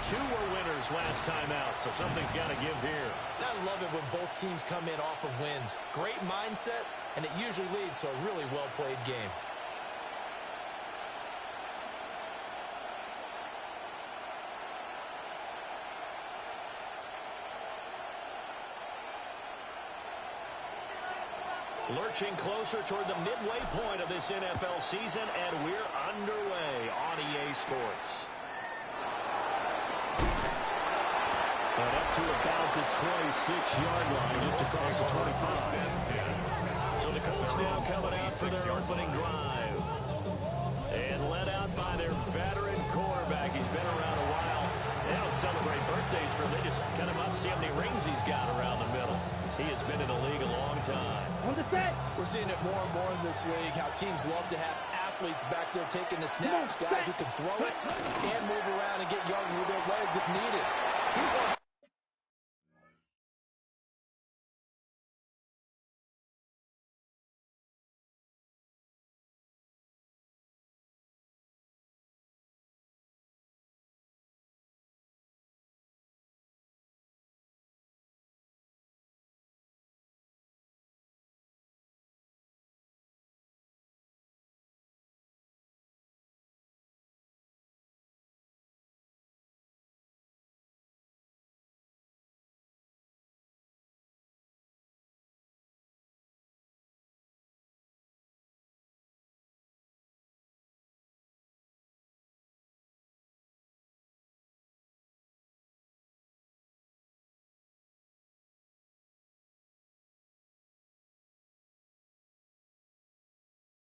2 were winners last time out, so something's got to give here. I love it when both teams come in off of wins. Great mindsets, and it usually leads to a really well-played game. Lurching closer toward the midway point of this NFL season, and we're underway on EA Sports. And up to about the 26-yard line, just across the 25. So the Colts now coming out for their opening drive. And led out by their veteran quarterback. He's been around a while. They don't celebrate birthdays for him. They just cut him up, see how many rings he's got around the middle. He has been in the league a long time. On the set. We're seeing it more and more in this league, how teams love to have athletes back there taking the snaps, guys who can throw it and move around and get yards with their legs if needed.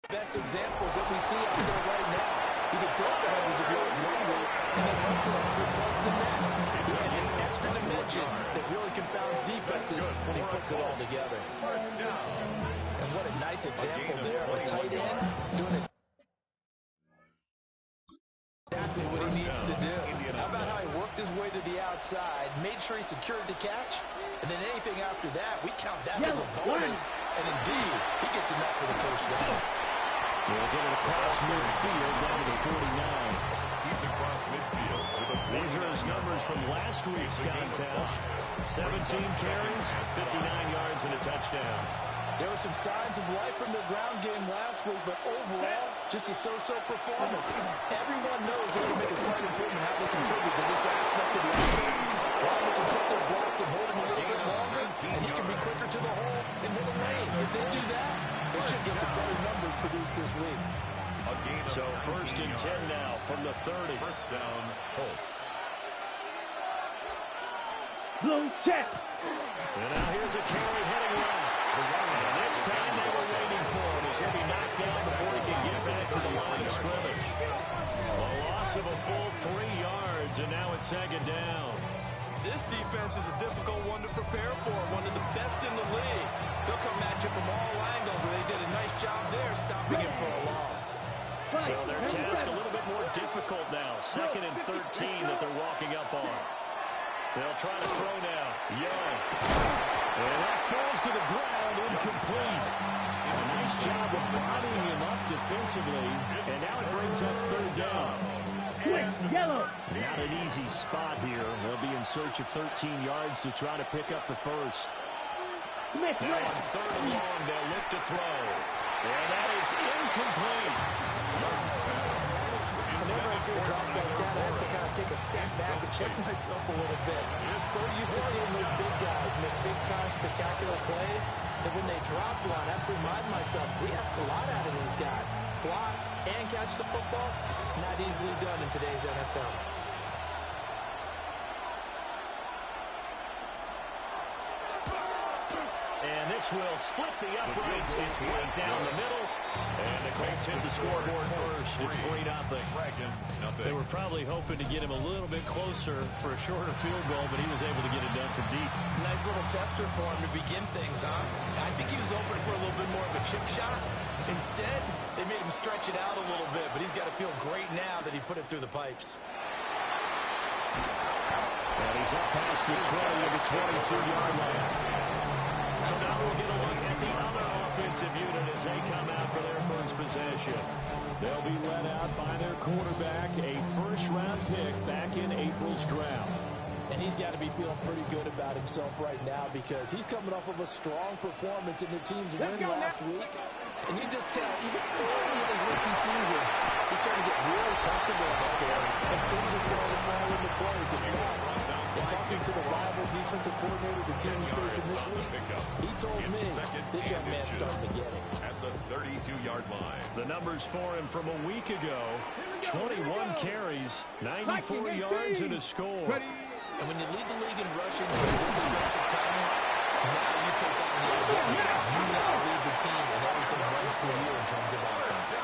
Best examples that we see out there right now. He can throw for hundreds of yards one week and then run for 100 plus the next. He adds an extra dimension that really confounds defenses when he puts it all together. And what a nice example there of a tight end doing exactly what he needs to do. How about how he worked his way to the outside, made sure he secured the catch, and then anything after that, we count that as a bonus. And indeed, he gets enough for the first down. We'll get it across midfield down to the 49. He's across midfield to the 49. These are his numbers from last week's contest. 17 carries, 59 yards, and a touchdown. There were some signs of life from their ground game last week, but overall, just a so-so performance. Everyone knows they can make a slight improvement how they contribute to this aspect of the offense. While they can set their blocks and hold them a little bit longer, and he can be quicker to the hole and hit a lane. If they do that, they should get some better numbers produced this week. So 1st and 10 now from the 30. First down, Colts. Blue check. And now here's a carry heading left. And this time they were waiting for him. He's going to be knocked down before he can get back to the line of scrimmage. A loss of a full 3 yards, and now it's 2nd down. This defense is a difficult one to prepare for, one of the best in the league. They'll come at you from all angles, and they did a nice job there stopping him for a loss. So their task a little bit more difficult now. 2nd and 13 that they're walking up on. They'll try to throw now. Young. And that falls to the ground, incomplete. A nice job of bodying him up defensively, and now it brings up 3rd down. Yellow. Not an easy spot here. They'll be in search of 13 yards to try to pick up the first. Now on 3rd and long, they'll look to throw. And that is incomplete. Whenever I see a drop like that, I have to kind of take a step back and check myself a little bit. I'm so used to seeing those big guys make big-time spectacular plays that when they drop one, I have to remind myself, we ask a lot out of these guys. Block and catch the football, not easily done in today's NFL. And this will split the uprights. It's right down the middle. And the Colts hit the scoreboard first. It's 3-0. They were probably hoping to get him a little bit closer for a shorter field goal, but he was able to get it done from deep. Nice little tester for him to begin things, huh? I think he was open for a little bit more of a chip shot. Instead, they made him stretch it out a little bit, but he's got to feel great now that he put it through the pipes. And he's up past the 20 of the 22-yard line. So now we'll get a look at the other offensive unit as they come out for their first possession. They'll be led out by their quarterback, a first-round pick back in April's draft. And he's got to be feeling pretty good about himself right now because he's coming off of a strong performance in the team's win last week. And you just tell, even early in his rookie season, he's starting to get really comfortable out there. And things are starting to fall into place. And talking to the rival defensive coordinator the team is facing this week, he told me this young man's starting to get it. At the 32-yard line. The numbers for him from a week ago, 21 carries, 94 yards, and a score. And when you lead the league in rushing for this stretch of time, now you take on the offense. You now lead the team, and everything runs through you in terms of offense.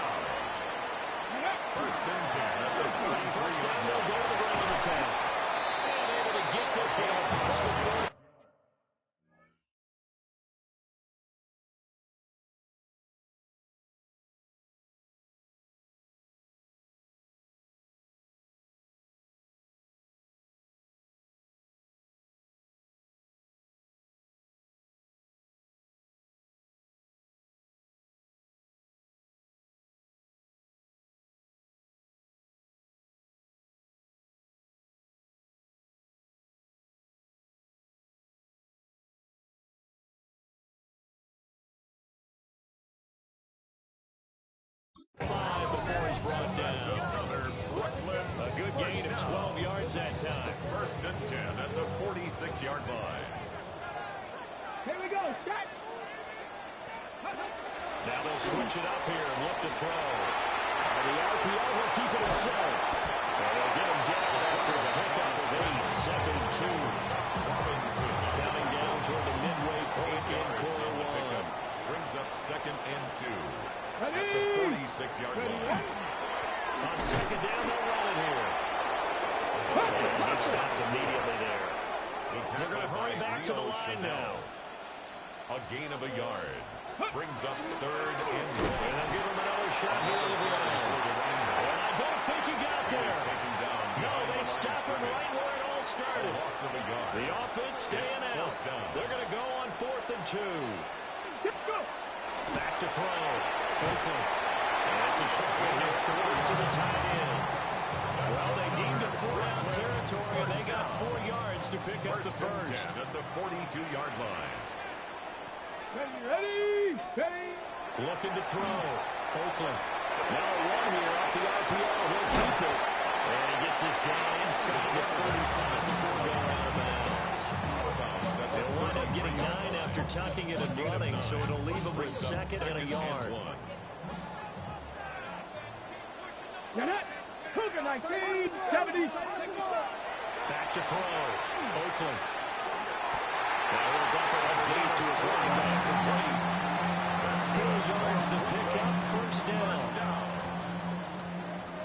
First and 10 at the 23. First down, they'll go to the ground of the 10. And able to get this one across the 40. Before he's brought down. A good gain of 12 yards that time. First and 10 at the 46-yard line. Here we go. Start. Now they'll switch it up here and look to throw. The RPO will keep it himself. And they'll get him down after the hiccup of 8, second and 2. Robinson counting down toward the midway point in quarter one. Brings up second and 2. At Ready? the 46-yard line. On second down, they'll run it here. And they stopped immediately there. They're going to hurry back to the line now. A gain of a yard. Brings up third and 1. And they'll give him another shot here to the line. And I don't think he got there. No, they stop him right where it all started. The offense staying out. They're going to go on 4th and 2. Back to throw. Oakland. And it's a short one here to the tight end. Well, they deemed it 4-down territory, and they got 4 yards to pick up the first. At the 42-yard line. Ready. Looking to throw. Oakland. Now a run here off the RPO. He'll keep it. And he gets this down inside the 35 before going out of bounds. They'll wind up getting 9 after tucking it and running, so it'll leave them with second and a yard. Cougar 1970. Back to throw. Oakland. Now he'll dump it underneath to his running back complete. 4 yards to pick up, first down.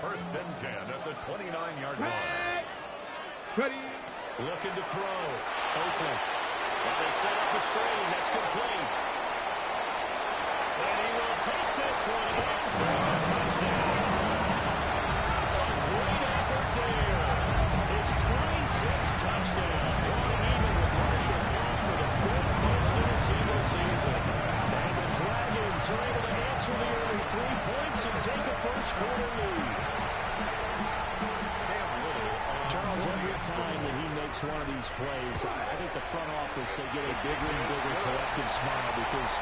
First and 10 at the 29-yard line. Ready. Looking to throw. Oakland. Well, they set up the screen. That's complete. And he will take this one in for a touchdown. A great effort there. His 26th touchdown. Drawing even with Marshall Faulk for the 4th most in a single season. And the Dragons are able to answer the early 3 points and take a first-quarter lead. Charles, every time that he makes one of these plays, I think the front office, they get a bigger and bigger collective smile because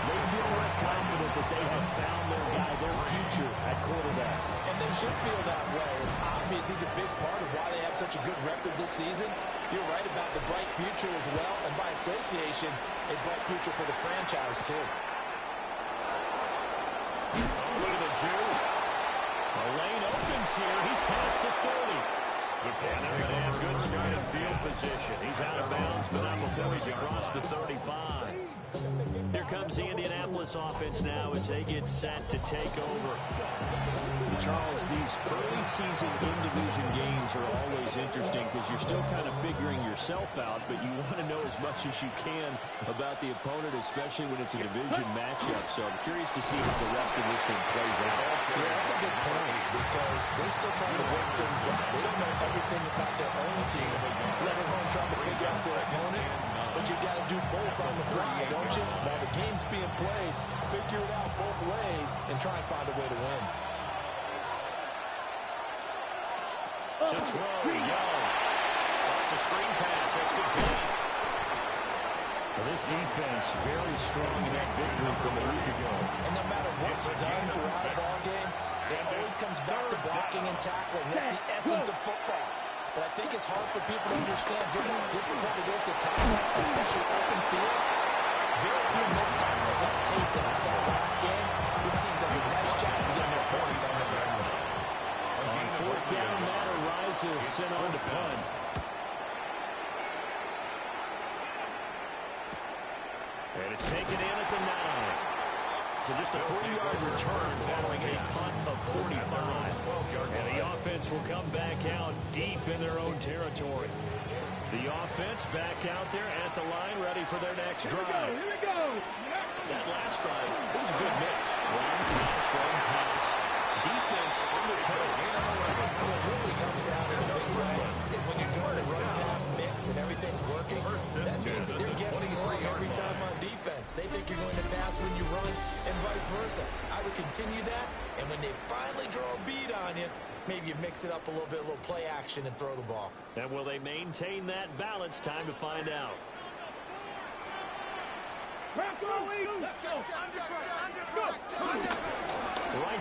they feel very confident that they have found their guy, their future at quarterback. And they should feel that way. It's obvious he's a big part of why they have such a good record this season. You're right about the bright future as well, and by association, a bright future for the franchise, too. Look at the Jew. A lane opens here. He's past the 30. And they're going to have good starting field position. He's out of bounds, but not before he's across the 35. Here comes the Indianapolis offense now as they get set to take over. Charles, these early season in-division games are always interesting because you're still kind of figuring yourself out, but you want to know as much as you can about the opponent, especially when it's a division matchup. So I'm curious to see how the rest of this one plays out. Yeah, that's a good point because they're still trying to work things out. They don't know everything about their own team, let alone trying to figure out their opponent. But you got to do both on the fly, don't you? While the game's being played, figure it out both ways and try and find a way to win. To throw, Young. That's a screen pass. That's complete. Well, this defense very strong in that victory from a week ago. And no matter what's done throughout a ball game, it always comes back to blocking and tackling. That's the essence of football. But I think it's hard for people to understand just how difficult it is to tackle, especially open field. Very few missed tackles on tape that I saw last game. This team does a nice job of getting their opponents on the ground. On fourth down, Matt Araiza is sent on to punt. And it's taken in at the 9. So just a 3-yard return following a punt of 45. And the offense will come back out deep in their own territory. The offense back out there at the line, ready for their next drive. Here we go. That last drive, it was a good mix. Run, pass. Defense on their toes. What really comes out in a big way is when you're doing a run-pass mix and everything's working, that means that they're guessing wrong every time on defense. They think you're going to pass when you run and vice versa. I would continue that, and when they finally draw a bead on you, maybe you mix it up a little bit, a little play action, and throw the ball. And will they maintain that balance? Time to find out. Right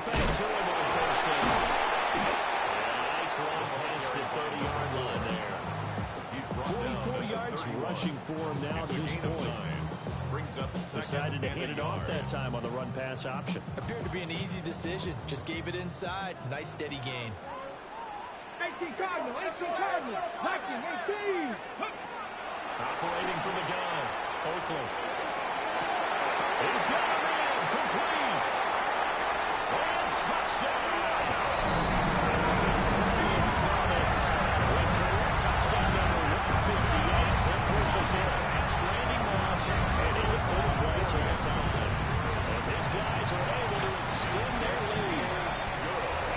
back to him on first down. Nice run past the 30-yard line there. 44 yards rushing for him now to this point. Decided to hand it off that time on the run-pass option. Appeared to be an easy decision. Just gave it inside. Nice steady gain. 18 Cardinal, lacking 18. Operating from the gun, Oakland. He's got a man, complete. And touchdown. James Thomas with career touchdown number 158. That pushes him past Randy Moss and into third place on time. As his guys are able to extend their lead.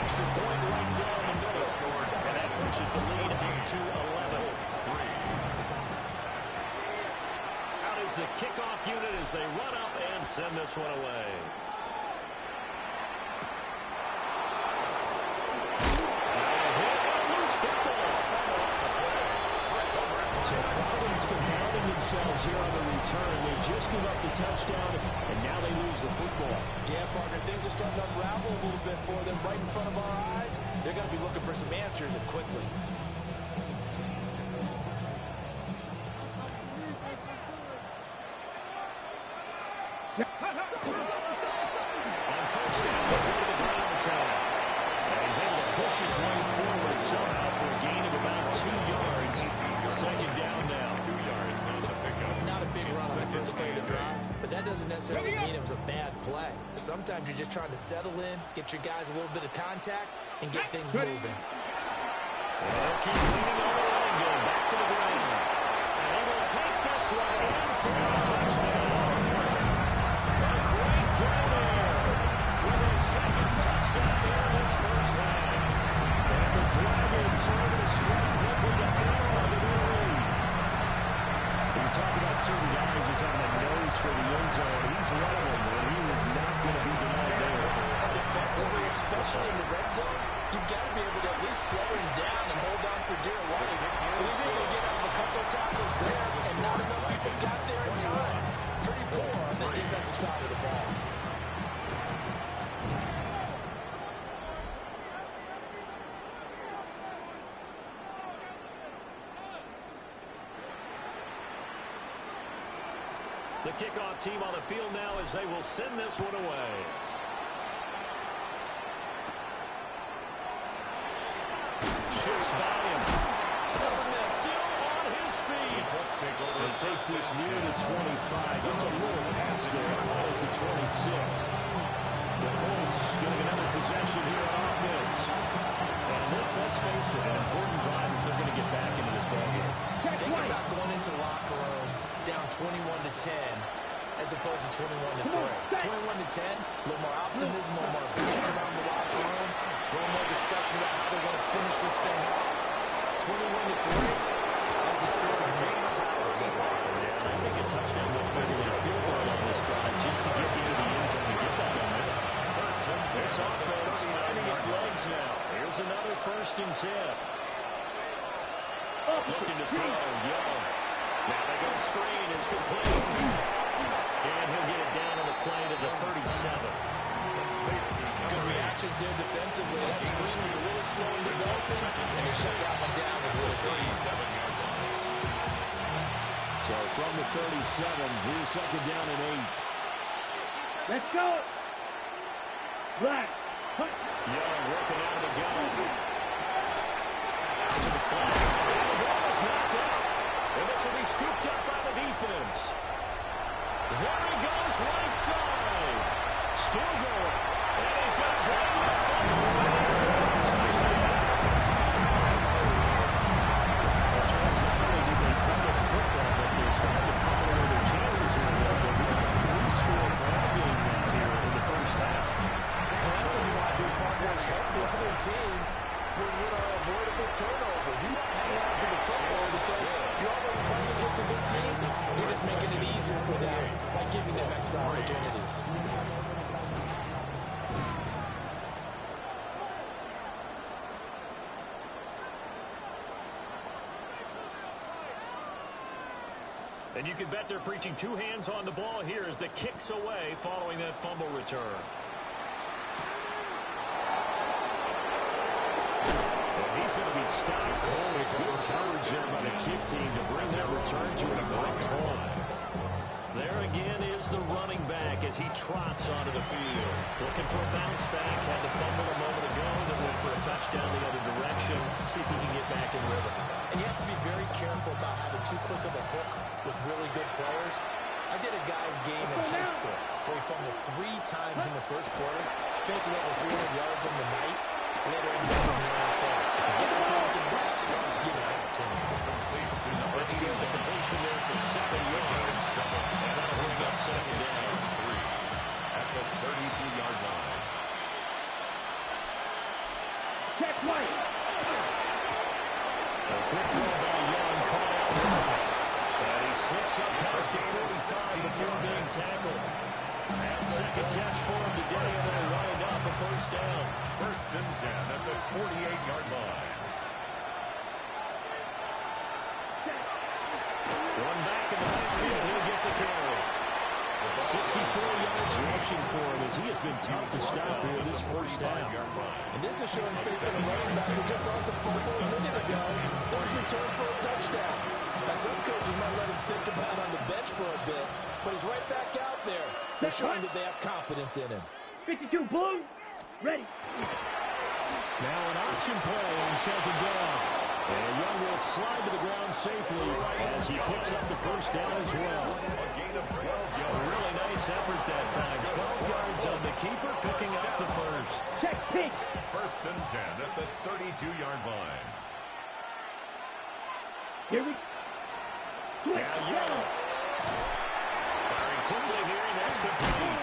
Extra point right down the middle. And that pushes the lead up to 11. Out is the kickoff unit as they run up and send this one away. So problems compounding themselves here on the return. They just give up the touchdown, and now they lose the football. Yeah, partner, things are starting to unravel a little bit for them right in front of our eyes. They're going to be looking for some answers and quickly. On first down, they go to the ground attack. And he's able to push his way forward somehow for a gain of about 2 yards. Second down now. 2 yards on the pickup. Not a big run on the first play of the drive, but that doesn't necessarily mean it was a bad play. Sometimes you're just trying to settle in, get your guys a little bit of contact, and get things moving. They'll keep leaning over the line, going back to the ground. And he will take this one in for a touchdown. A great play there with his second touchdown here in his first half. And the Dragons are able to strike quickly to add on to their lead. When you talk about certain guys who's on the nose for the end zone, he's one of them, and he was not going to be denied there. And defensively, especially in the red zone, you've got to be able to at least slow him down and hold on for dear life. But he's able to get out of a couple of tackles there, and not enough people got there in time. Pretty poor on the defensive side of the ball. The kickoff team on the field now as they will send this one away. Shifts by him. Still on his feet. It takes this near the 25. Just a little pass there. Call it the 26. The Colts getting another possession here on offense. And this, let's face it, an important drive if they're going to get back into this ballgame. Think about going into the locker room down 21-10 as opposed to 21-3. 21-10, a little more optimism, a little more boots around the locker room, a little more discussion about how they're going to finish this thing off. 21-3, that discouragement clouds that locker room. I think a touchdown was better than a field goal on this drive just to get into the end zone This offense finding its legs now. Here's another 1st and 10. Looking to throw, Young. Now they go screen, it's complete. And he'll get it down on the play to the 37. Good reactions there defensively. That screen was a little slow in developing, and they shut that one down with a little clean. So from the 37, here's 2nd down and 8. Let's go. Black. Young working out of the gun. Out to the flat. The ball is knocked out. And this will be scooped up by the defense. There he goes, right side. Still going. And he's got a great fumble. Touchdown. That's right. Not only did they fumble the football, but they're starting to fumble away their chances here a little bit. We have a 3-score ball game now here in the 1st half. Well, that's what you want to do, partners. Help the other team with our avoidable turnovers. You want to hang on to the football because you're already playing against a good team. You're just making it easier for them by giving them extra opportunities. And you can bet they're preaching 2 hands on the ball here as the kick's away following that fumble return. He's going to be stopped. Good coverage there by the kick team to bring that return to an abrupt halt. There again is the running back as he trots onto the field. Looking for a bounce back. Had the fumble a moment ago. Then went for a touchdown the other direction. See if he can get back in rhythm. And you have to be very careful about having too quick of a hook with really good players. I did a guy's game in high school where he fumbled 3 times in the 1st quarter. Finished with over 300 yards on the night. Later in the NFL. If you get a talented back, give it back to him. Let's get the completion there for 7 yards. And that'll bring up 2nd down. 3 at the 32-yard line. Check White. A quick throw by Young, caught out wide. And he slips up past the 45 before being tackled. And 2nd catch for him today, and they'll wind up a 1st down. 1st and 10 at the 48-yard line. One back in the backfield, he'll get the carry. 64 yards rushing for him as he has been tough to stop here this 1st half. And this is showing faith in a running back who just lost a fumble a minute ago. That was returned for a touchdown. Now, some coaches might let him think about on the bench for a bit, but he's right back out there. They're showing that they have confidence in him. 52 blue. Ready. Now an option play on 2nd down. And Young will slide to the ground safely as he picks up the 1st down as well. A gain of 12 yards. A really nice effort that time. 12 yards on the keeper, picking up the 1st. Check pitch. 1st and 10 at the 32-yard line. Here we go. Now Young. Firing quickly here, and that's complete.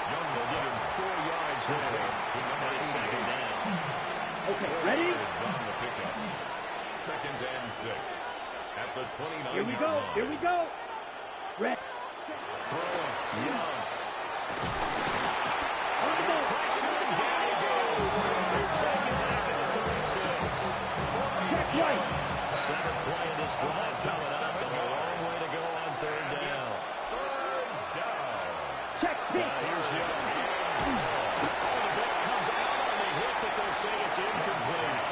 Young will give him 4 yards there. And it's 2nd down. Okay, ready? It's on the pickup. 2nd and 6 at the 29-yard Here we go. line. Here we go. Red. Throwing. Young. On the ball. Pressure, and down he goes. His 2nd back at the 36. Check White. 7th play of this drive coming up, and a long way to go on 3rd down. 3rd down. Check pitch. Here's Young. Oh, the ball comes out on the hit, but they'll say it's incomplete.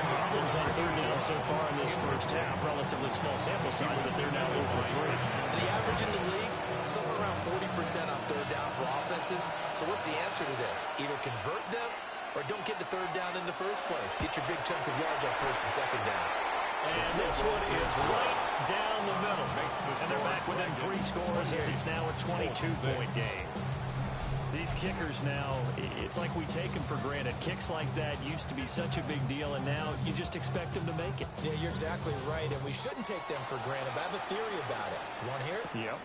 Problems on 3rd down so far in this 1st half. Relatively small sample size, but they're now 0 for 3. The average in the league, somewhere around 40% on 3rd down for offenses. So what's the answer to this? Either convert them or don't get the 3rd down in the first place. Get your big chunks of yards on 1st and 2nd down. And this one is right down the middle. And they're back within 3 scores as it's now a 22-point game. These kickers now, it's like we take them for granted. Kicks like that used to be such a big deal, and now you just expect them to make it. Yeah, you're exactly right, and we shouldn't take them for granted, but I have a theory about it. You want to hear it? Yep.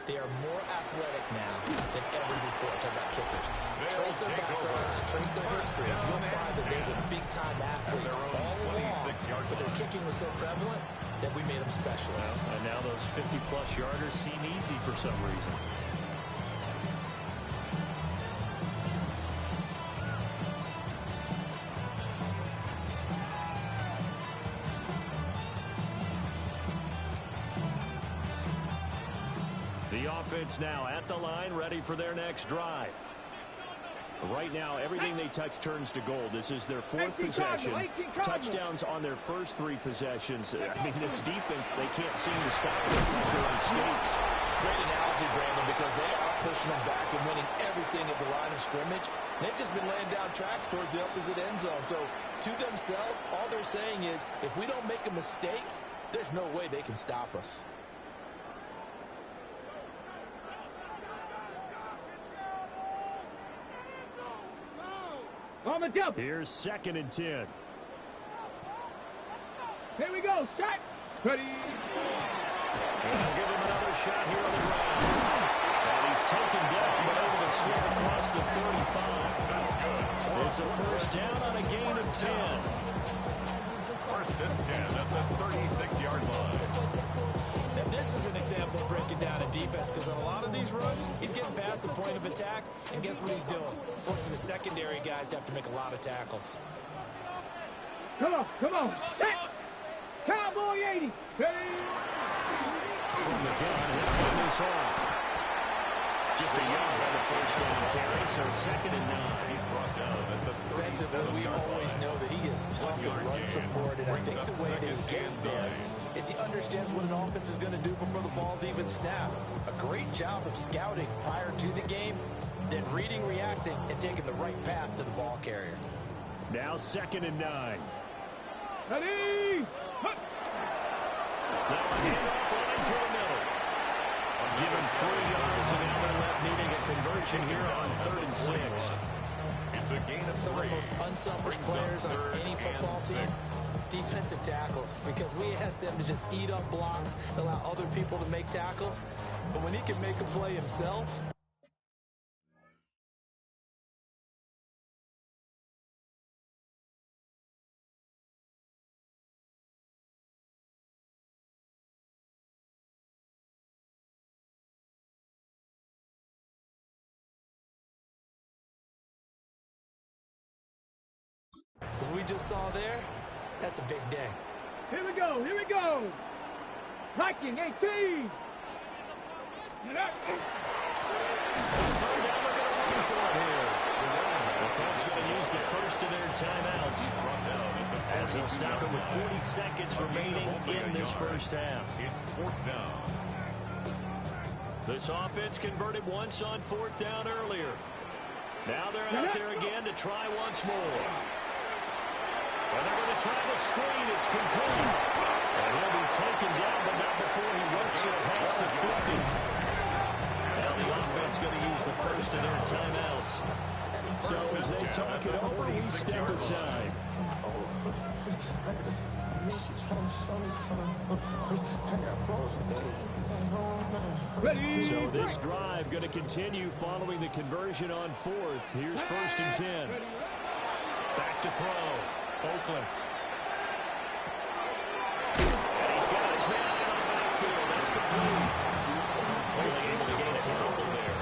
They are more athletic now than ever before. Talk about kickers. Trace their backgrounds, trace their history. You'll find that they were big-time athletes all along, but their kicking was so prevalent that we made them specialists. Well, and now those 50-plus yarders seem easy for some reason. The offense now at the line, ready for their next drive. Right now, everything they touch turns to gold. This is their fourth possession. Touchdowns on their first 3 possessions. I mean, this defense, they can't seem to stop it. It's like they're on skates. Great analogy, Brandon, because they are pushing them back and winning everything at the line of scrimmage. They've just been laying down tracks towards the opposite end zone. So, to themselves, all they're saying is, if we don't make a mistake, there's no way they can stop us. On the jump. Here's 2nd and 10. Here we go. Start. Ready. They'll give him another shot here on the ground. And he's taken down, but over the slope across the 35. It's a first down on a gain of 10. 1st and 10 at the 36-yard line. Now, this is an example of breaking down a defense, because on a lot of these runs, he's getting past the point of attack, and guess what he's doing? Forcing the secondary guys to have to make a lot of tackles. Come on. Come on. Set. Cowboy 80. Ready. From the gun, he'll bring this off. Just a yard on the first down carry, so it's 2nd and 9. He's brought down at the Defensively, we always know that he is tough in run support, and I think the way that he gets there is he understands what an offense is going to do before the ball's even snapped. A great job of scouting prior to the game, then reading, reacting, and taking the right path to the ball carrier. Now 2nd and 9. Ready. Hut. Now a handoff running through the middle. Given 3 yards, and now they're left needing a conversion here on 3rd and 6. It's a gain of 3. Some of the most unselfish players on any football team, defensive tackles, because we ask them to just eat up blocks, allow other people to make tackles. But when he can make a play himself, as we just saw there, that's a big day. Here we go. Here we go. Viking 18. Get up. Third down, they're going to run for it here. The Colts going to use the first of their timeouts, as they'll stop it with 40 seconds remaining in this first half. It's 4th down. This offense converted once on 4th down earlier. Now they're out there again to try once more. And they're going to try the screen. It's complete. And he'll be taken down, but not before he works it past the 50. Now the offense going to use the first of their timeouts. So as they talk it over, we step aside. Ready. So this drive going to continue following the conversion on 4th. Here's 1st and 10. Back to throw. Oakland. And he's got his man out of the backfield. That's complete. Only able to gain a couple there.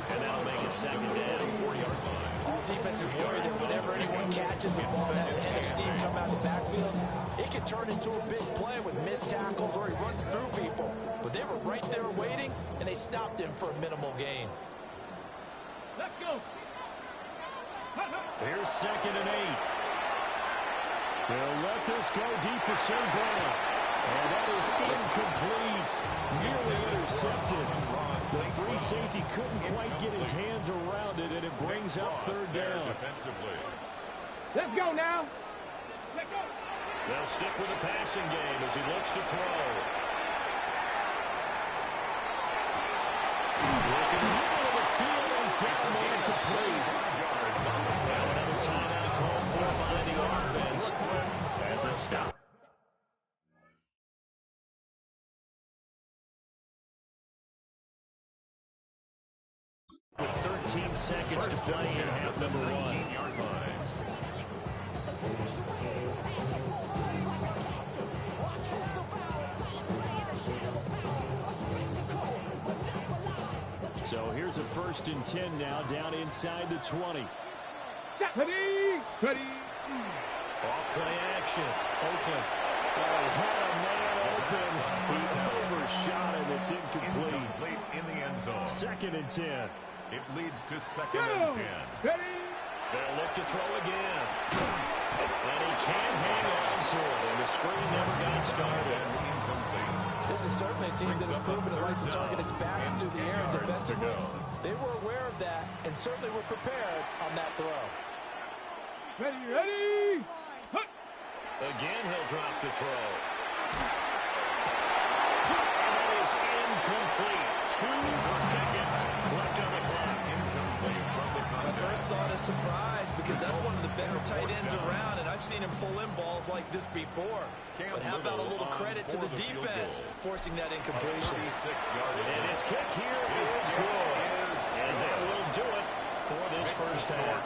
And that'll make it 2nd down. 40-yard line. All defenses worry that whenever anyone catches the ball, that head of steam come out of the backfield, it can turn into a big play with missed tackles or he runs through people. But they were right there waiting, and they stopped him for a minimal gain. Let's go. Here's 2nd and 8. They'll let this go deep for St. Brown. And that is incomplete. Nearly intercepted. The free safety couldn't quite get his hands around it, and it brings up 3rd down. Let's go now. Let's go. They'll stick with the passing game as he looks to throw. Looking in the middle of the field, and he's got the man complete. Now another timeout called for by the offense as a stop. With 13 seconds to play in half number 1. So here's a 1st and 10 now, down inside the 20. Ready. Ready. Off play action. Oakland. He had a man open. He overshot it. It's incomplete. Incomplete in the end zone. 2nd and 10. It leads to 2nd and 10. They'll look to throw again. And he can't hang on to it. And the screen never got started. Incomplete. This is certainly a team that has proven it likes to target its backs through the air and defensively. They were aware of that and certainly were prepared on that throw. Ready. Again, he'll drop to throw. And that is incomplete. 2 seconds left on the clock. Incomplete from the My contact. first thought is surprise because that's one of the better tight ends around, and I've seen him pull in balls like this before. But how about a little credit to the defense forcing that incompletion? 36-yard And his kick here is good. And that will do it for this first half.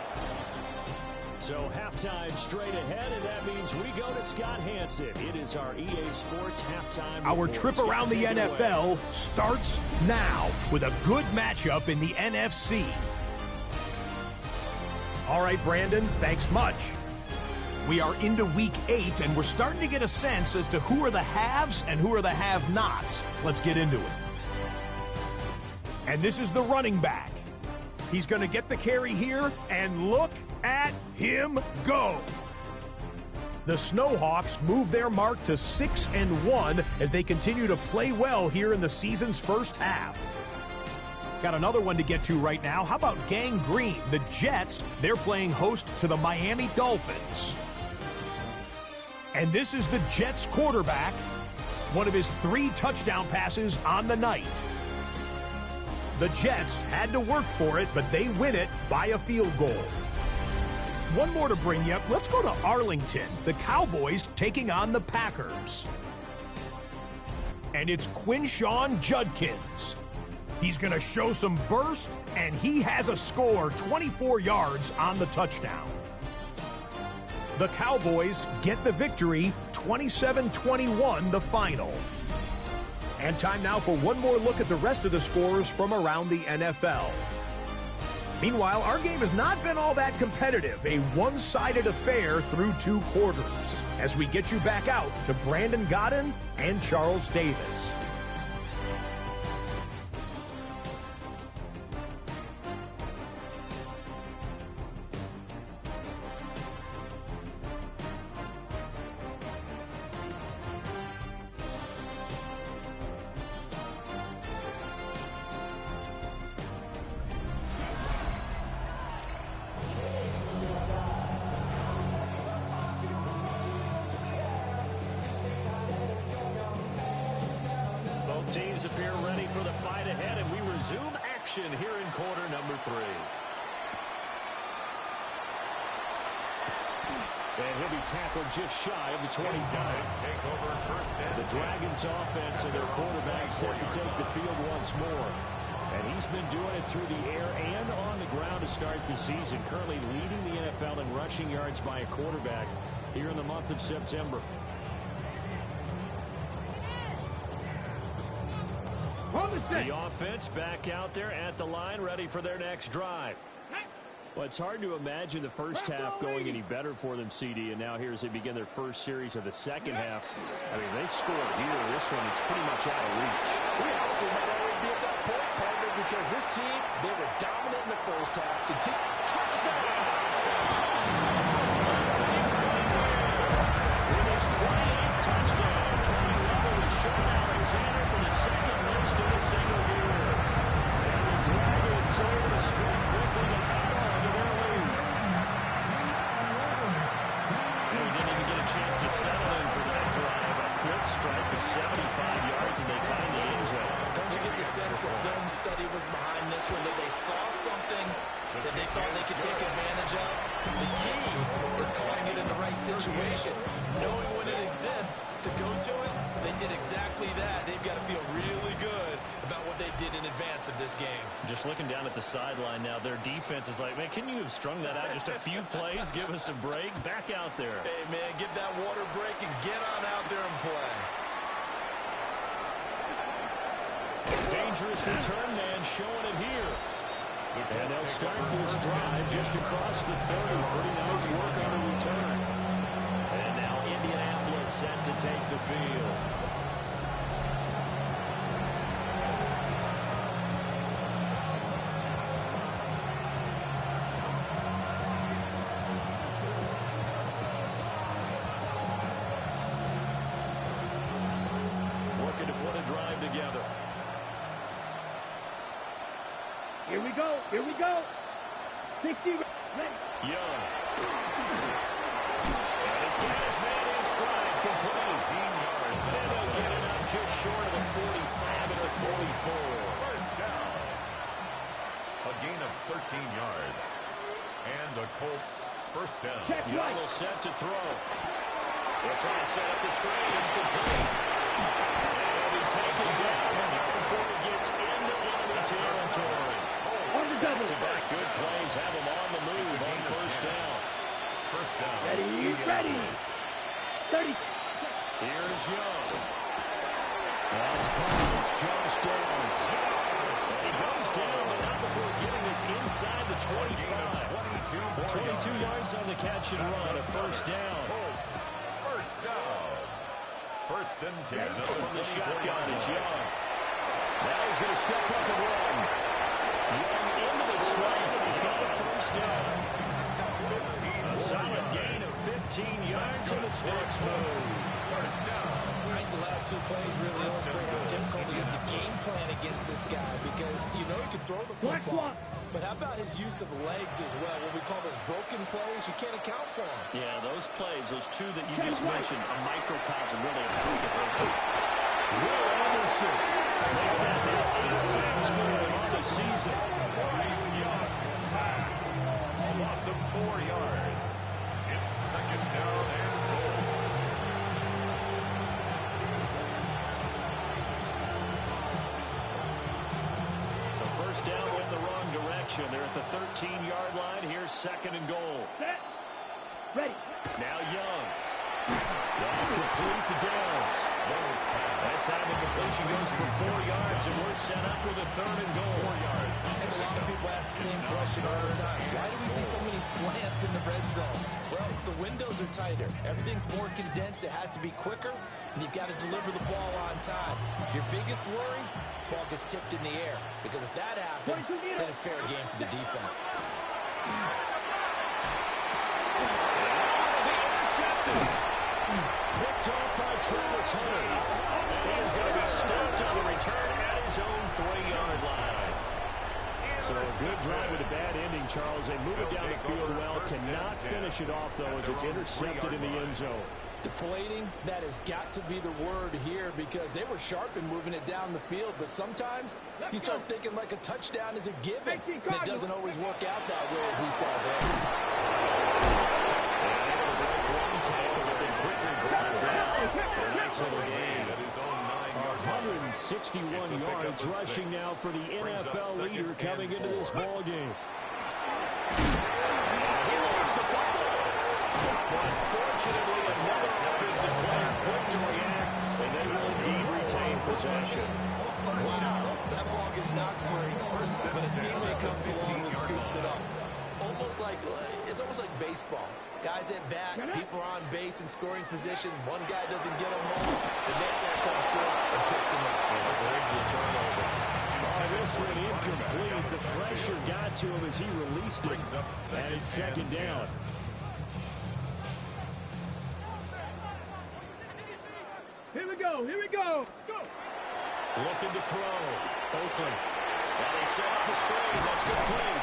So halftime straight ahead, and that means we go to Scott Hanson. It is our EA Sports halftime Our report. trip Scott, around the take it away. NFL starts now with a good matchup in the NFC. All right, Brandon, thanks much. We are into week 8, and we're starting to get a sense as to who are the haves and who are the have-nots. Let's get into it. And this is the running back. He's going to get the carry here, and look at him go. The Snowhawks move their mark to 6-1 as they continue to play well here in the season's first half. Got another one to get to right now. How about Gang Green? The Jets, they're playing host to the Miami Dolphins. And this is the Jets quarterback, one of his 3 touchdown passes on the night. The Jets had to work for it, but they win it by a field goal. One more to bring you up. Let's go to Arlington. The Cowboys taking on the Packers. And it's Quinshawn Judkins. He's going to show some burst, and he has a score, 24 yards on the touchdown. The Cowboys get the victory, 27-21 the final. And time now for one more look at the rest of the scores from around the NFL. Meanwhile, our game has not been all that competitive, a one-sided affair through 2 quarters, as we get you back out to Brandon Godden and Charles Davis. Teams appear ready for the fight ahead, and we resume action here in quarter number 3. And he'll be tackled just shy of the 25. Take over first and The Dragons offense and their quarterback set to take the field once more. And he's been doing it through the air and on the ground to start the season, currently leading the NFL in rushing yards by a quarterback here in the month of September. The offense back out there at the line, ready for their next drive. Well, it's hard to imagine the first half going any better for them, CD, and now here as they begin their first series of the second half. I mean, they scored here. This one, it's pretty much out of reach. We honestly might already be at that point, partner, because this team, they were dominant in the first half. Touchdown! With his 28th touchdown, trying level with Sean Alexander for the second most of the single here. And the Dragons able to strike quickly to add on to their lead. And we didn't even get a chance to settle in for that drive. A quick strike of 75 yards, and they find the end zone. Don't you get the sense that film study was behind this one, that they saw something that they thought they could take advantage of? The key is calling it in the right situation. Knowing when it exists to go to it, they did exactly that. They've got to feel really good about what they did in advance of this game. Just looking down at the sideline now, their defense is like, man, can you have strung that out just a few plays? Give us a break. Back out there. Hey, man, give that water break and get on out there and play. Dangerous return man showing it here. And they'll start this drive just across the 30. Pretty nice work on the return. And now Indianapolis set to take the field. Looking to put a drive together. Here we go. Here we go. 60. Ready. Young. And he's got his man in stride. Complete. 18 yards. And they'll get it up just short of the 45 at the 44. First down. A gain of 13 yards. And the Colts first down. Check Young right. will set to throw. They'll try to set up the screen. It's complete. And he'll be taken down before he gets into enemy territory. On the double. Back-to-back good plays have him on the move on first down. First down. Ready. Ready. 30. Here's Young. That's caught. It's Josh Downs. And he goes down, but not before getting this inside the 25. 22 yards on the catch and run. A first down. First down. First and 10. From the shotgun is Young. Now he's going to step up and run. Young into the slot. He's got a first down. A solid gain of 15 yards on the stretch move. First down. I think the last two plays really illustrate how difficult it is to game plan against this guy because you know he can throw the football. But how about his use of legs as well? What we call those broken plays, you can't account for them. Yeah, those plays, those two that you just mentioned, a microcosm really of how he can hurt you. Will Anderson. Make that now 8 sacks for him on the season. Bryce Young sacked. A loss of 4 yards. It's second down and goal. So first down went the wrong direction. They're at the 13-yard line. Here's second and goal. Set. Ready. Now Young. That's complete to Downs. That time the completion goes for 4 yards, and we're set up with a third and goal. 4 yards. I think a lot of people ask the same question all the time. Why do we see so many slants in the red zone? Well, the windows are tighter. Everything's more condensed. It has to be quicker, and you've got to deliver the ball on time. Your biggest worry, ball gets tipped in the air. Because if that happens, then it's fair game for the defense. Picked off by Travis Hunter. And he is going to be stopped on the return at his own 3-yard line. So a good drive with a bad ending, Charles. They move it down the field well. Cannot finish it off, though, as it's intercepted in the end zone. Deflating, that has got to be the word here because they were sharp in moving it down the field, but sometimes you start thinking like a touchdown is a given, and it doesn't always work out that way as we saw there. Nice little game. 161 yards rushing now for the NFL leader coming into this ball game. He lost the football. But fortunately, another offensive player quick to react, and they will indeed retain possession. Wow, that ball gets knocked free, but a teammate comes along and scoops it up. It's almost like baseball. Guys at bat, people are on base in scoring position. One guy doesn't get them home. The next guy comes through and picks him up. And avoids the turnover. This one incomplete. The pressure got to him as he released it. And it's second down. Here we go. Here we go. Go. Looking to throw. Oakland. Now they set up the screen. That's complete.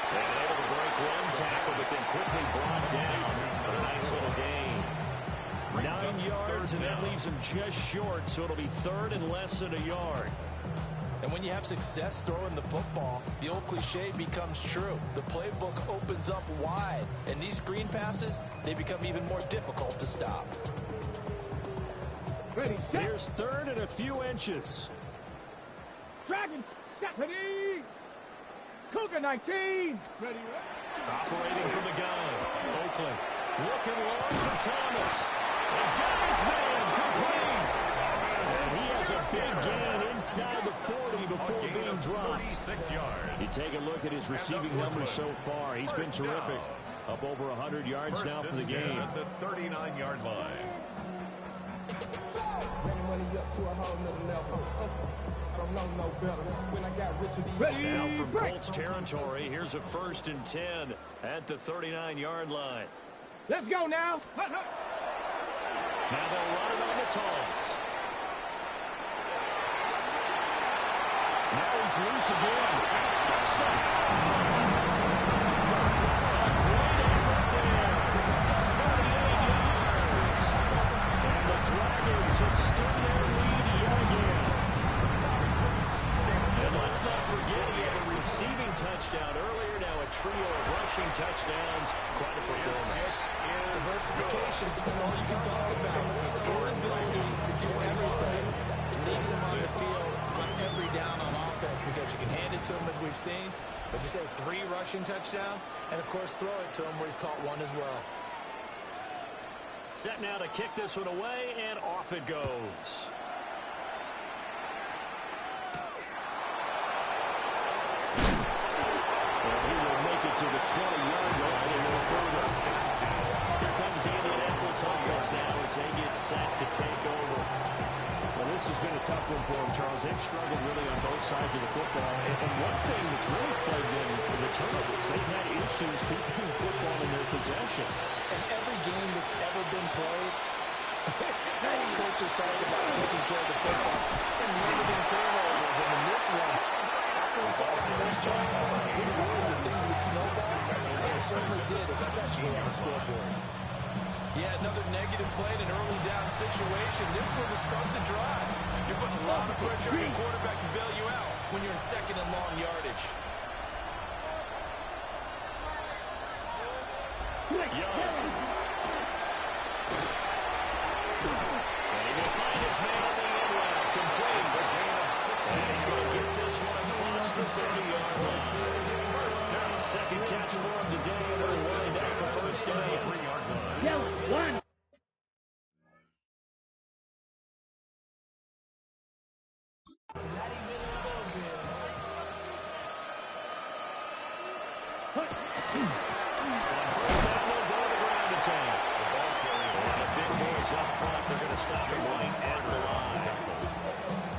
And able to break one tackle, but then quickly brought down for a nice little gain. 9 yards, and that leaves him just short, so it'll be third and less than a yard. And when you have success throwing the football, the old cliche becomes true. The playbook opens up wide, and these screen passes, they become even more difficult to stop. Ready. Here's third and a few inches. Dragon. Ready. Cougar 19. Ready. Operating from the gun. Oakland looking long for Thomas. And got his man complete. And he has a big gain inside the 40 before being dropped. 6 yards. You take a look at his receiving numbers so far. He's been terrific. Up over 100 yards now for the game. At the 39-yard line. Now from Colts territory, here's a 1st and 10 at the 39-yard line. Let's go now. Now they'll run it on the toss. Now he's loose again. Touchdown. Great effort there. 38 yards. And the Dragons extend their lead yet again. And let's not forget he had a receiving touchdown earlier. Now a trio of rushing touchdowns. Quite a performance. Diversification, that's all you can talk about. His ability to do everything leaves him on the field on every down on offense because you can hand it to him as we've seen, but you say 3 rushing touchdowns, and of course throw it to him where he's caught 1 as well. Set now to kick this one away, and off it goes. And he will make it to the 20-yard line and no further. Here comes the Indianapolis offense now as they get set to take over. Well, this has been a tough one for them, Charles. They've struggled really on both sides of the football. And one thing that's really plagued them are the turnovers. They've had issues keeping football in their possession. And every game that's ever been played, coaches talk about taking care of the football and limiting turnovers. And in this one, after we saw the first drive, we were worried that things would snowball, and they certainly did, especially on the scoreboard. Yeah, another negative play in an early down situation. This one to start the drive. You're putting a lot of pressure on your quarterback to bail you out when you're in 2nd and long yardage. Young. And he will find his man in the end round. Complete. And he's going to get this one across the 30-yard line. 2nd catch for him today, and they'll wind out the first down. 3-yard line. Yellow, 1.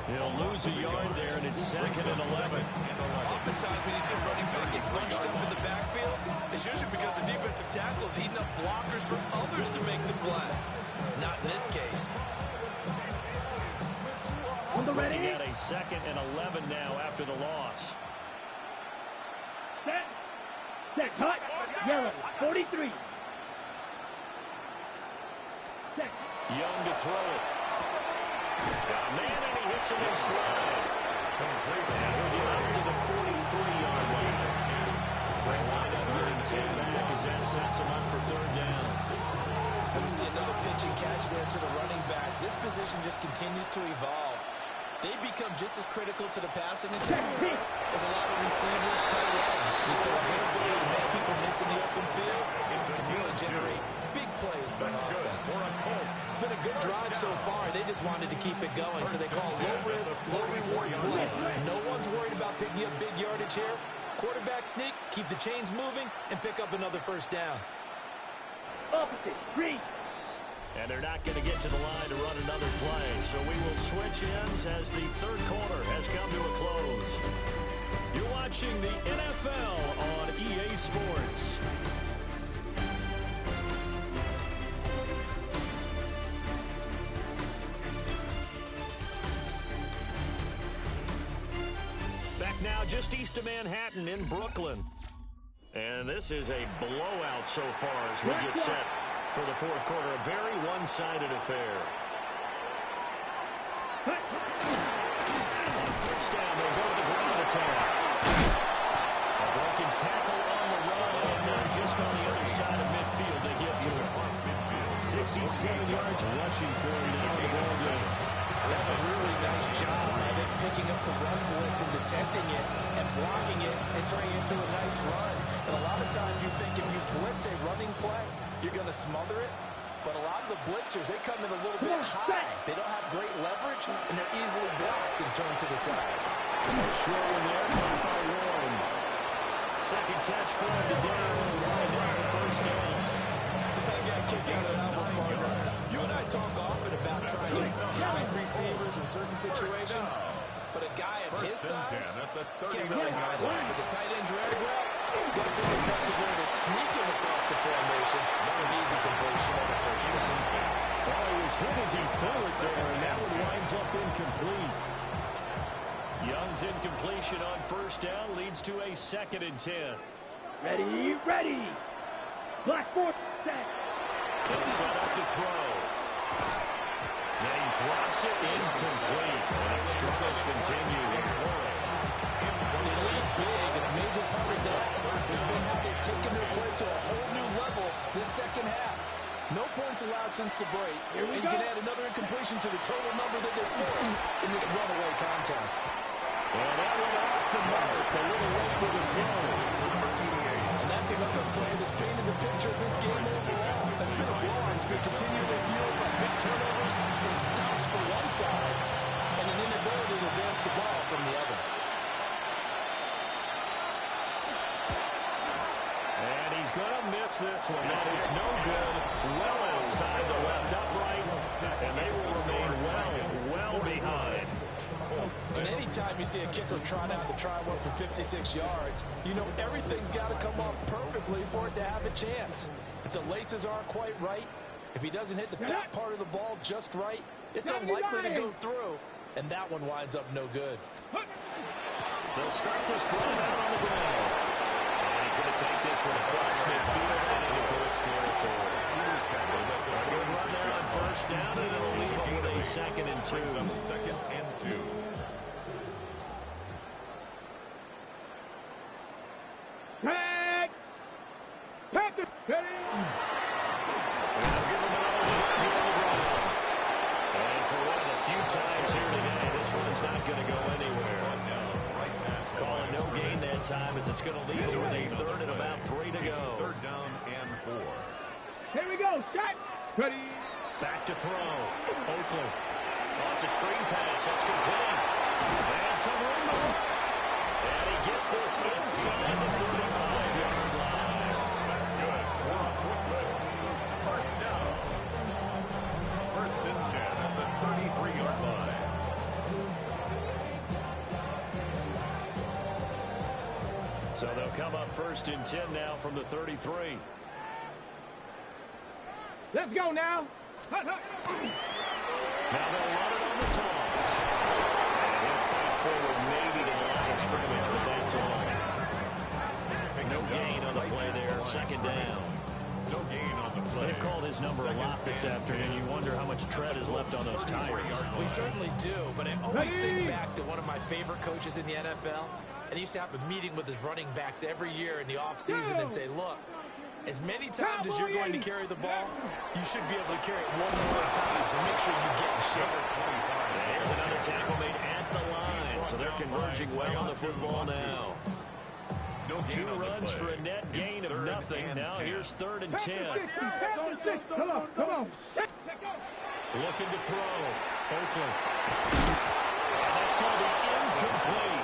He'll lose a yard there, and it's 2nd and 11. Oftentimes when you see a running back get bunched up in the backfield, it's usually because the defensive tackle is eating up blockers for others to make the play. Not in this case. Looking at a 2nd and 11 now after the loss. Set. Set. Hut. Yellow. 43. Set. Young to throw it. Man, and he hits him in stride. And he'll get up to the 43-yard line. They wind up getting 10 back as that sets him up for 3rd down. And we see another pitch and catch there to the running back. This position just continues to evolve. They become just as critical to the passing attack as a lot of receivers, tight ends, because their ability to make people miss in the open field can really generate big plays for an offense. It's been a good drive so far. They just wanted to keep it going, so they call low-risk, low-reward play. No one's worried about picking up big yardage here. Quarterback sneak, keep the chains moving, and pick up another 1st down. Opposite. 3. And they're not going to get to the line to run another play. So we will switch ends as the 3rd quarter has come to a close. You're watching the NFL on EA Sports. Back now just east of Manhattan in Brooklyn. And this is a blowout so far as we get set for the 4th quarter. A very one-sided affair. On 1st down, they'll go to the ground attack. A broken tackle on the run, and then just on the other side of midfield, they get to it. 67 yards rushing for him down the ball game. That's a really nice job by them picking up the run blitz and detecting it and blocking it and turning it into a nice run. And a lot of times you think if you blitz a running play, you're going to smother it. But a lot of the blitzers, they come in a little bit high. They don't have great leverage, and they're easily blocked and turned to the side. Short one there, caught by Warren. 2nd catch for him today. Right down the 1st down. That got kicked out of that one, partner. You and I talk often about trying challenging wide receivers in certain situations, but a guy of his size can't really hide it. With the tight end drag route, definitely effective way to sneak him across the formation. It's an easy completion on the first down. Well, he was hit as he threw it there, and that one winds up incomplete. Young's incompletion on first down leads to a 2nd and 10. Ready, ready. Black force set. He'll set up to throw. Then he drops it incomplete. And their struggles continue. They lead big, and a major part of that has been how they've taken their play to a whole new level this second half. No points allowed since the break, and you can add another incompletion to the total number that they forced in this runaway contest. And that went off the mark. A little late with the throw. And that's another play that's painted the picture of this game overall. That's been a blowout. It's been continually fueled by big turnovers and stops for one side and an inability to advance the ball from the other. And he's going to miss this one. That is no good. Well outside the left upright. And they will remain well behind. And anytime you see a kicker trot out to try one for 56 yards, you know everything's got to come off perfectly for it to have a chance. If the laces aren't quite right, if he doesn't hit the fat part of the ball just right, it's unlikely to go through. And that one winds up no good. They'll start this drive out on the ground. And he's going to take this one across midfield and into Burt's territory. They're going to run there on first down, and it'll leave them with a 2nd and 2. 2nd and 2. Tag. Packers. Ready. And for one of the few times here today, this one's not going to go anywhere. Calling no gain that time as it's going to leave it with a 3rd and about 3 to go. 3rd down and 4. Here we go. Shot. Ready. Back to throw. Oakland. Oh, it's a screen pass. That's complete. And some room to work. And he gets this inside the 35-yard line. That's good. First down. 1st and 10 at the 33-yard line. So they'll come up 1st and 10 now from the 33. Let's go now. Now they'll run it on the toss. And he'll fight forward maybe to the line of scrimmage, but that's all. No gain on the play there. 2nd down. No gain on the play. They've called his number a lot this afternoon. You wonder how much tread is left on those tires. We certainly do, but I always think back to one of my favorite coaches in the NFL. And he used to have a meeting with his running backs every year in the offseason and say, look, as many times as you're going to carry the ball, you should be able to carry it one more time, so make sure you get in shape. There's another tackle made at the line, so they're converging well on the football now. 2 runs for a net gain of nothing. Now here's 3rd and 10. Come on, come on. Looking to throw. Oakland. And that's going to be incomplete.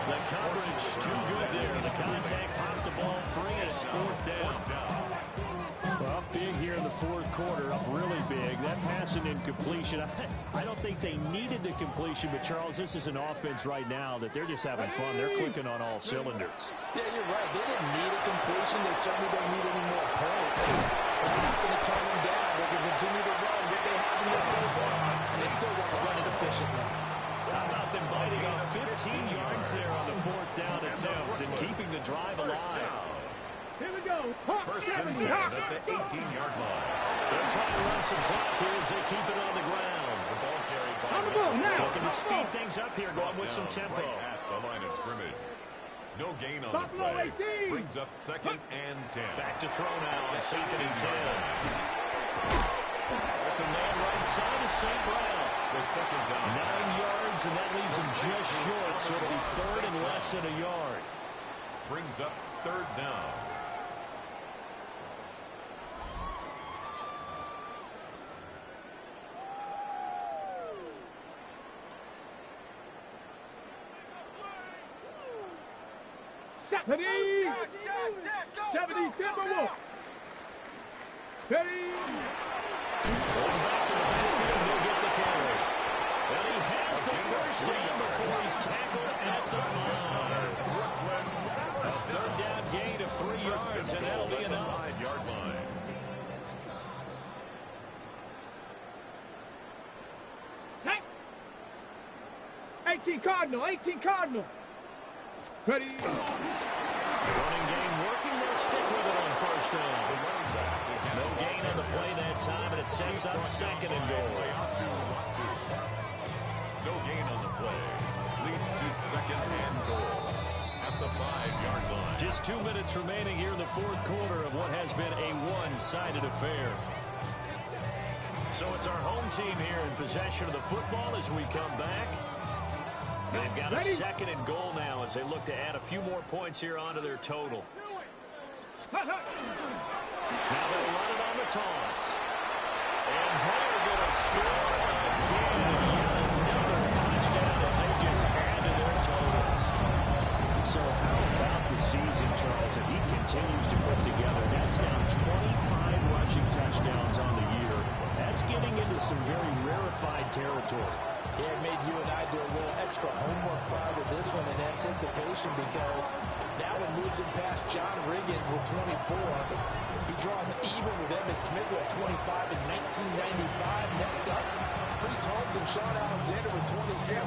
The coverage too good there. The contact popped the ball free, and it's 4th down. Well, up big here in the 4th quarter, up really big. That pass and incompletion, I don't think they needed the completion, but Charles, this is an offense right now that they're just having fun. They're clicking on all cylinders. Yeah, you're right. They didn't need a completion. They certainly don't need any more points. They're not going to turn them down. They can continue to run what they have in their playbook, and they still want to run it efficiently. How about them biting off 15 yards there on the 4th down attempt and keeping the drive alive? Here we go. 1st and 10 at the 18-yard line. They're trying to run some clock here as they keep it on the ground. The ball carried by On the ball now. Looking to speed things up here, going with some tempo. Right at the line of scrimmage. No gain on the Buffalo play. 18. Brings up 2nd and 10. Back to throw now on 2nd and 10. Open man right side of St. Brown. The 2nd down. 9 yards, and that leaves him just short, so it'll be 3rd and less than a yard. Brings up 3rd down. Ready. 70 Timberwolves. Ready. Going back to the backfield, he'll get the 18 Cardinal, 18 Cardinal. Ready. Running game working. They'll stick with it on first down. No gain on the play that time, and it sets up second and goal. No gain on the play. Leads to second and goal at the 5-yard line. Just 2 minutes remaining here in the fourth quarter of what has been a one-sided affair. So it's our home team here in possession of the football as we come back. They've got a second and goal now as they look to add a few more points here onto their total. Now they'll run it on the toss. And they're going to score again. Another touchdown as they just added their totals. So how about the season, Charles, that he continues to put together? That's now 25 rushing touchdowns on the year. That's getting into some very rarefied territory. Yeah, it made you and I do a little extra homework prior to this one in anticipation because that one moves him past John Riggins with 24. He draws even with Emmitt Smith at 25 in 1995. Next up, Priest Holmes and Sean Alexander with 27.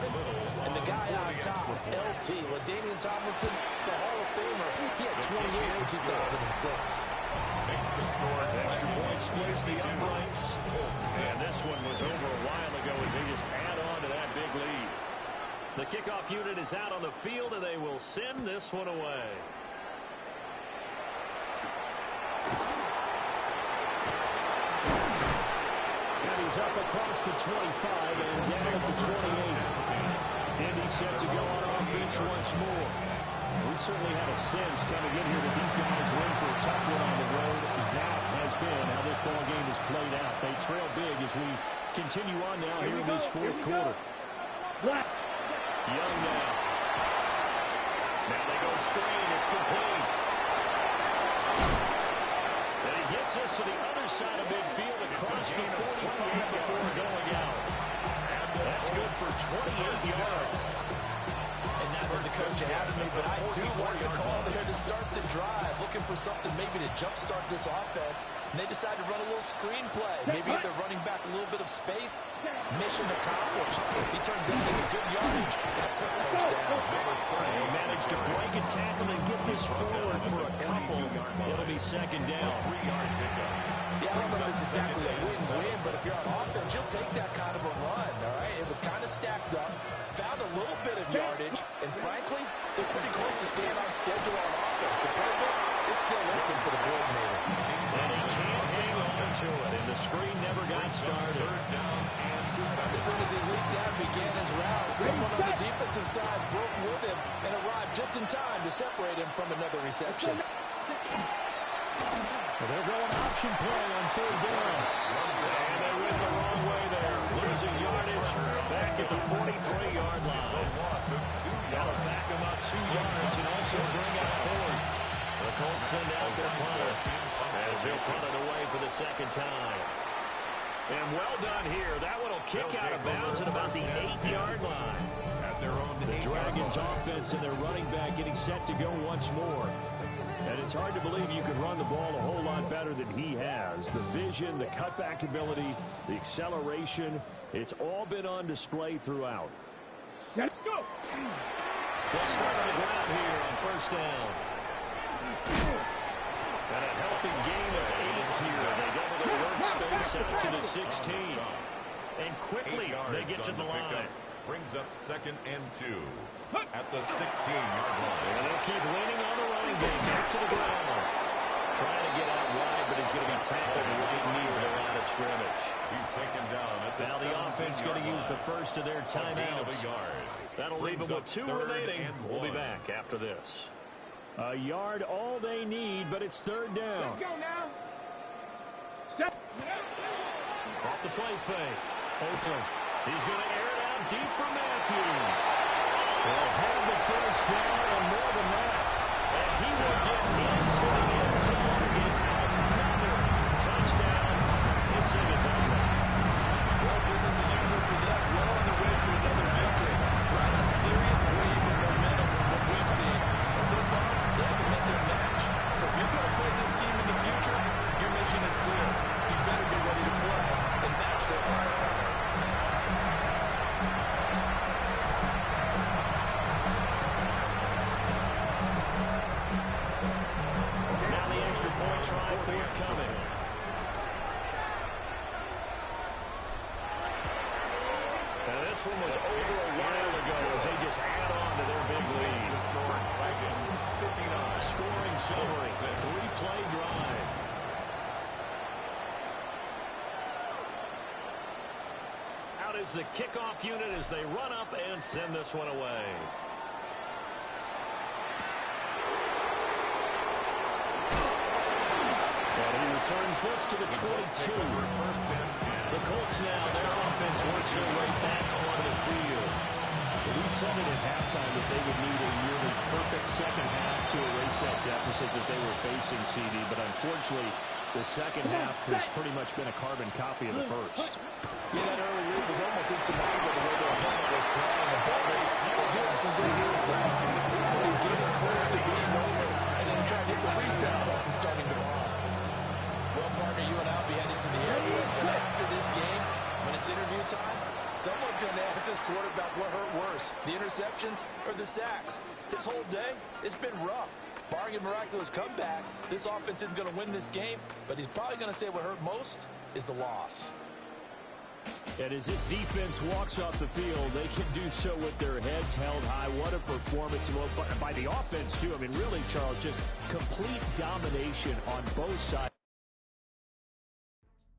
And the guy on top with LT, LaDainian Tomlinson, the Hall of Famer, he had 28 in 2006. Makes the score. Extra point splits the uprights. And this one was over a while ago as they just add on to that big lead. The kickoff unit is out on the field, and they will send this one away. And he's up across the 25 and down at the 28. And he's set to go on offense once more. We certainly had a sense coming in here that these guys were in for a tough one on the road. That has been how this ball game is played out. They trail big as we continue on now here in this fourth quarter. Young now. Now they go screen. It's complete. And he gets us to the other side of midfield across the 45 before going out. That's good for 28 yards. And not that the coach asked me, but I do like the call there to start the drive, looking for something maybe to jumpstart this offense. And they decide to run a little screen play. Maybe they're running back a little bit of space. Mission accomplished. He turns it into good yardage and a quick first down. They managed to break a tackle and get this forward for a couple. It'll be second down. 3-yard pickup. Yeah, I don't know if it's exactly a win-win, but if you're on offense, you'll take that kind of a run, all right? It was kind of stacked up, found a little bit of yardage, and frankly, they're pretty close to staying on schedule on offense. The playbook is still open for the coordinator. And he can't hang on to it, and the screen never got started. As soon as he leaked out and began his route, someone on the defensive side broke with him and arrived just in time to separate him from another reception. Well, they're going option play on third down. And they went the wrong way there. Losing yardage back at the 43-yard line. That'll back them up 2 yards and also bring up fourth. The Colts send out their punter as he'll punt it away for the second time. And well done here. That one will kick out of bounds at about the 8-yard line. The Dragons offense and their running back getting set to go once more. And it's hard to believe you can run the ball a whole lot better than he has. The vision, the cutback ability, the acceleration, it's all been on display throughout. Let's go. They'll start on the ground here on first down. And a healthy gain of 8 here. They double their workspace out to the 16. And quickly they get to the line. Brings up second and 2 at the 16-yard line. And they'll keep leaning on the running game back to the ground. Trying to get out wide, but he's going to be tackled right near the line of scrimmage. He's taken down at the now the offense going to use the first of their timeouts. That'll leave them with 2 remaining. We'll be back after this. A yard all they need, but it's third down. Let's go now. Set. Off the play fake. Oakland. He's going to air it out deep for Matthews. They'll have the first down and more than that. And he will get into the end zone. It's another touchdown. This thing is over. Well, business as usual for them. Well on their way to another victory. Right, a serious wave of momentum from what we've seen. And so far, they haven't met their match. So if you're going to play this team in the future, your mission is clear. You better be ready to play and match their firepower. This one was over a while ago as they just add on to their big lead. Scoring summary, 3-play drive. Out is the kickoff unit as they run up and send this one away. And he returns this to the 22. The Colts now, their offense works their way back on the field. We said it at halftime that they would need a nearly perfect second half to erase that deficit that they were facing, CD, but unfortunately, the second half has pretty much been a carbon copy of the first. Yeah, that early lead was almost insurmountable the way their opponent was playing the ball. They do have some good news now. This one is getting close to being over, and then try to hit the reset button starting tomorrow. Well, partner, you and I will be heading to the airport, but after this game, when it's interview time, someone's going to ask this quarterback what hurt worse, the interceptions or the sacks. His whole day, it's been rough. Barring a miraculous comeback, this offense isn't going to win this game, but he's probably going to say what hurt most is the loss. And as this defense walks off the field, they can do so with their heads held high. What a performance by the offense, too. I mean, really, Charles, just complete domination on both sides.